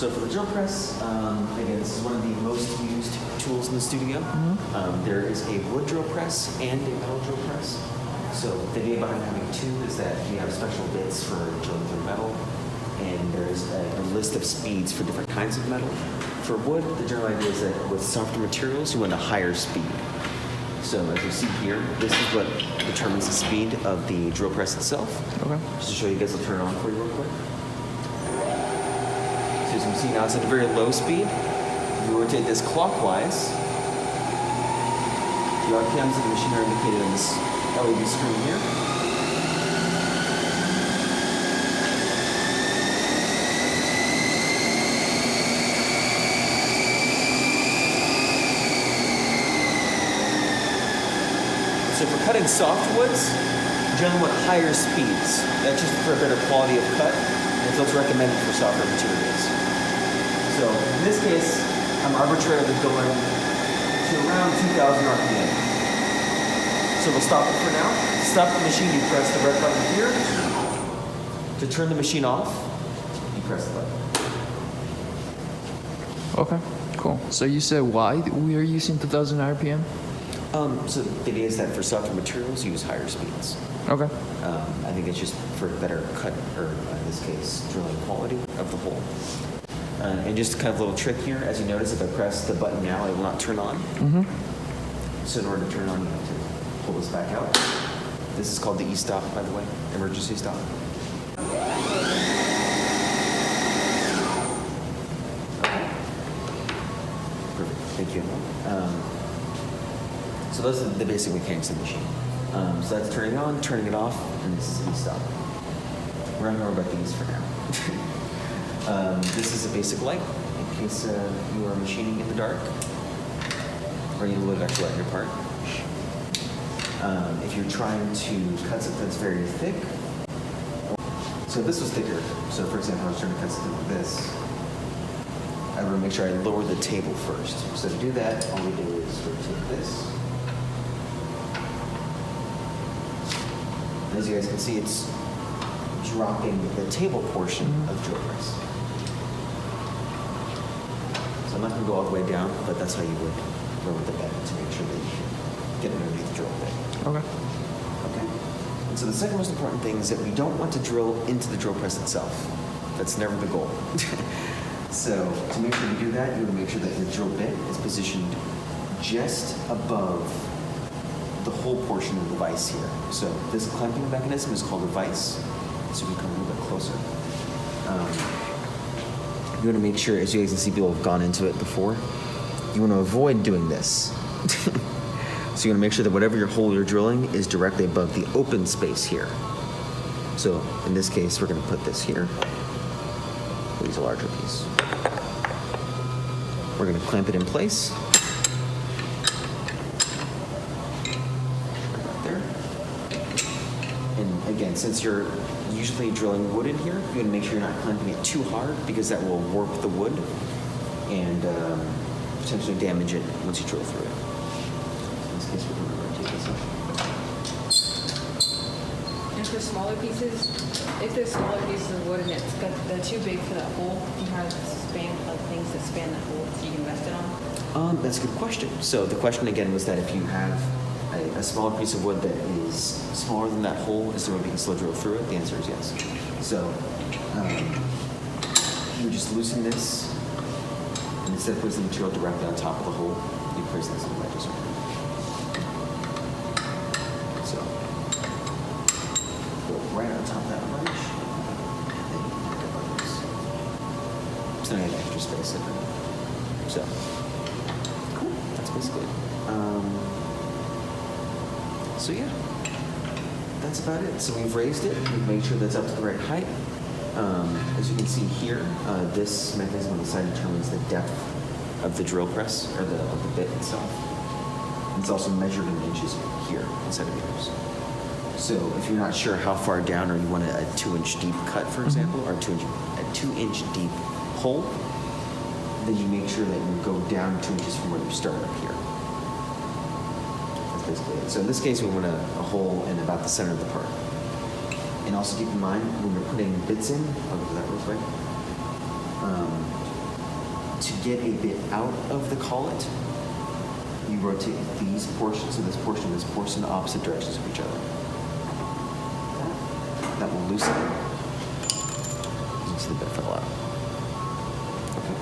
So for the drill press, again, this is one of the most used tools in the studio. There is a wood drill press and a metal drill press. So the idea behind having two is that we have special bits for drilling through metal, and there's a list of speeds for different kinds of metal. For wood, the general idea is that with softer materials, you want a higher speed. So as you see here, this is what determines the speed of the drill press itself. Okay. Just to show you guys, I'll turn it on for you real quick. So as you can see now, it's at a very low speed. If you rotate this clockwise, the RPMs of the machine are indicated on this LED screen here. So for cutting softwoods, you generally want higher speeds. That's just for a better quality of cut, and it's also recommended for softer materials. So in this case, I'm arbitrarily going to around 2,000 RPM. So we'll stop it for now. To stop the machine, you press the red button here. To turn the machine off, you press the button. Okay, cool. So you said why we are using 2,000 RPM? So the idea is that for softer materials, use higher speeds. Okay. I think it's just for better cut, or in this case, drilling quality of the hole. And just kind of a little trick here, as you notice, if I press the button now, it will not turn on. So in order to turn on, you have to pull this back out. This is called the E-stop, by the way, emergency stop. Perfect, thank you. So those are the basic mechanics of the machine. So that's turning it on, turning it off, and this is E-stop. We're not going to worry about these for now. This is a basic light in case you are machining in the dark or you need a little extra light in your part. If you're trying to cut something that's very thick, so this was thicker. So for example, I was trying to cut something like this. I want to make sure I lower the table first. So to do that, all we do is rotate this. As you guys can see, it's dropping the table portion of the drill press. So I'm not going to go all the way down, but that's how you would lower the bed to make sure that you can get it underneath the drill bit. Okay. Okay. And so the second most important thing is that we don't want to drill into the drill press itself. That's never the goal. So to make sure you do that, you want to make sure that your drill bit is positioned just above the whole portion of the vise here. So this clamping mechanism is called a vise. So we come a little bit closer. You want to make sure, as you guys can see, people have gone into it before. You want to avoid doing this. So you want to make sure that whatever your hole you're drilling is directly above the open space here. So in this case, we're going to put this here. We'll use a larger piece. We're going to clamp it in place. And again, since you're usually drilling wood in here, you want to make sure you're not clamping it too hard because that will warp the wood and potentially damage it once you drill through it. In this case, we're going to rotate this up. And for smaller pieces, if there's smaller pieces of wood and they're too big for that hole, you have things that span that hole so you can rest it on? That's a good question. So the question again was that if you have a smaller piece of wood that is smaller than that hole, is there a way you can still drill through it? The answer is yes. So you just loosen this, and instead of placing the material directly on top of the hole, you place this in the wedges. So go right on top of that wedge, and then you can pick up this. So now you have extra space in there. So cool. That's basically it. So yeah, that's about it. So we've raised it, we've made sure that's up to the right height. As you can see here, this mechanism on the side determines the depth of the drill press, or of the bit itself. It's also measured in inches here instead of meters. So if you're not sure how far down, or you want a 2-inch deep cut, for example, or a 2-inch deep hole, then you make sure that you go down 2 inches from where you start up here. Basically it. So in this case, we want a hole in about the center of the part. And also keep in mind, when you're putting bits in, I'll go to that real quick. to get a bit out of the collet, you rotate these portions and this portion in opposite directions of each other. That will loosen it. You can see the bit fell out. Okay.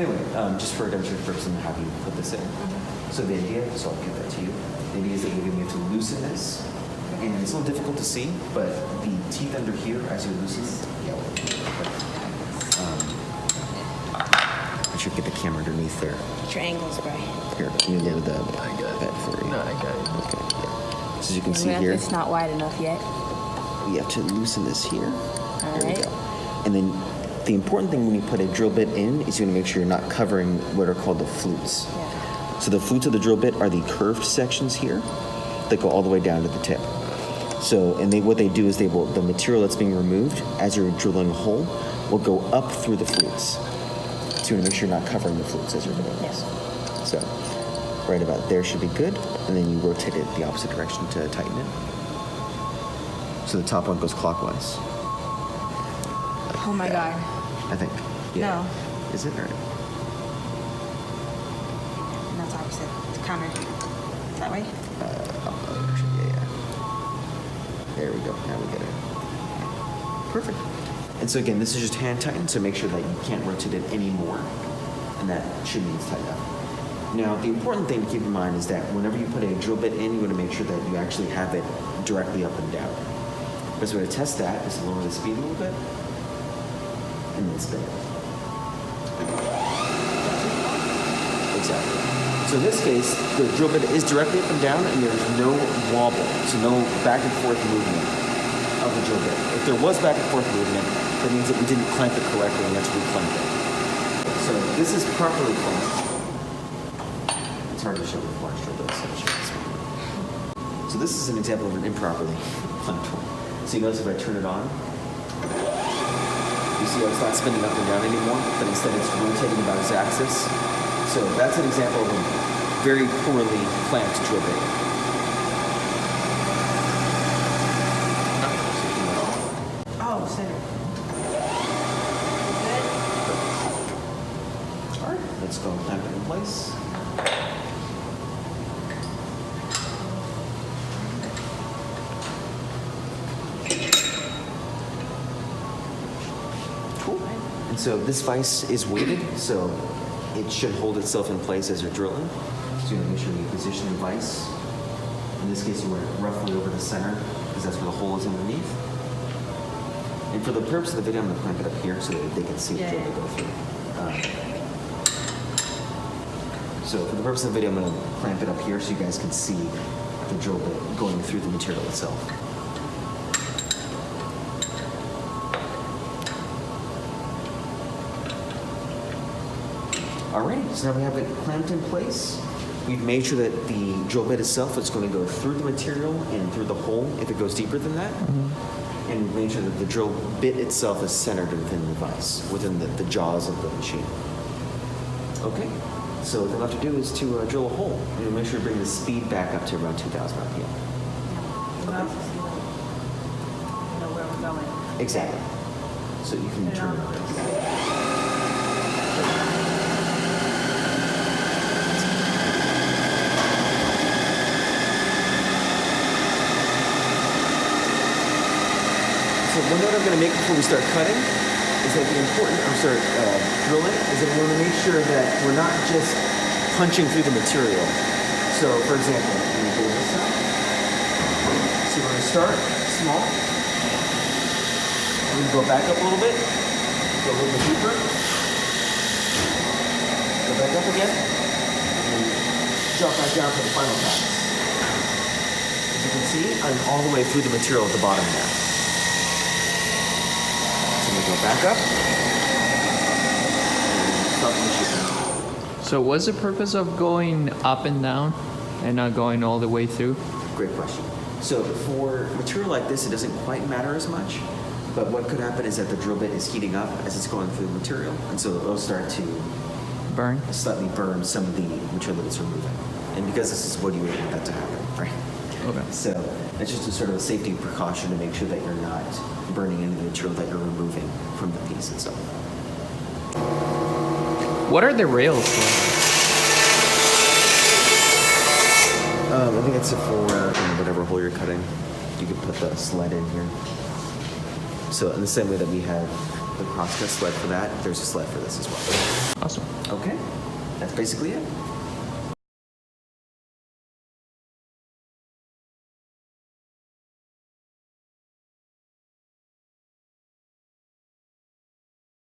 Anyway, just for a demonstration purpose, I'm happy to put this in. So the idea, so I'll give that to you. The idea is that you're going to have to loosen this. And it's a little difficult to see, but the teeth under here, as you loosen, I should get the camera underneath there. Get your angles right. Here, can you lower the bed for you? No, I got it. Okay, yeah. So as you can see here, It's not wide enough yet. we have to loosen this here. All There we right. go. And then the important thing when you put a drill bit in is you want to make sure you're not covering what are called the flutes. Yeah. So the flutes of the drill bit are the curved sections here that go all the way down to the tip. So, and what they do is the material that's being removed as you're drilling a hole will go up through the flutes. So you want to make sure you're not covering the flutes as you're doing this. So, right about there should be good. And then you rotate it the opposite direction to tighten it. So the top one goes clockwise, Oh my God. I think. Yeah. No. Is it? All right. No, it's opposite. It's counter. That way? Other direction. Yeah. There we go. Now we get it. Perfect. And so again, this is just hand tightened, so make sure that you can't rotate it anymore. And that should mean it's tightened up. Now, the important thing to keep in mind is that whenever you put a drill bit in, you want to make sure that you actually have it directly up and down. Best way to test that is to lower the speed a little bit and then spin it. Exactly. So in this case, the drill bit is directly up and down and there's no wobble, so no back and forth movement of the drill bit. If there was back and forth movement, that means that we didn't clamp it correctly and we have to re-clamp it. So this is properly clamped. It's hard to show with large drill bits. So this is an example of an improperly clamped one. So you notice if I turn it on, you see how it's not spinning up and down anymore, but instead it's rotating about its axis. So that's an example of a very poorly clamped drill bit. Oh, center. All right, let's go and clamp it in place. Cool. And so this vise is weighted, so it should hold itself in place as you're drilling. So you want to make sure you position the vise. In this case, you want it roughly over the center because that's where the hole is underneath. And for the purpose of the video, I'm going to clamp it up here so that they can see the drill they go through. So for the purpose of the video, I'm going to clamp it up here so you guys can see the drill bit going through the material itself. Alright, so now we have it clamped in place. We've made sure that the drill bit itself is going to go through the material and through the hole if it goes deeper than that. And we've made sure that the drill bit itself is centered within the vise, within the jaws of the machine. Okay, so what we'll have to do is to drill a hole. And make sure to bring the speed back up to around 2,000 RPM. Know where we're going. Exactly. So you can turn it around. So one note I'm going to make before we start cutting is that drilling, is that we want to make sure that we're not just punching through the material. So for example, let me pull this out. So we're going to start small. We're going to go back up a little bit, go a little bit deeper, go back up again, and then drop back down for the final pass. As you can see, I'm all the way through the material at the bottom now. So we go back up. And stop the machine. So what's the purpose of going up and down and not going all the way through? Great question. So for material like this, it doesn't quite matter as much. But what could happen is that the drill bit is heating up as it's going through the material. And so it'll start to Burn? slightly burn some of the material that it's removing. And because this is what you would want that to happen, right? Okay. So it's just a sort of a safety precaution to make sure that you're not burning any of the material that you're removing from the piece itself. What are the rails for? I think it's for whatever hole you're cutting. You can put the sled in here. So in the same way that we have the crosscut sled for that, there's a sled for this as well. Awesome. Okay, that's basically it.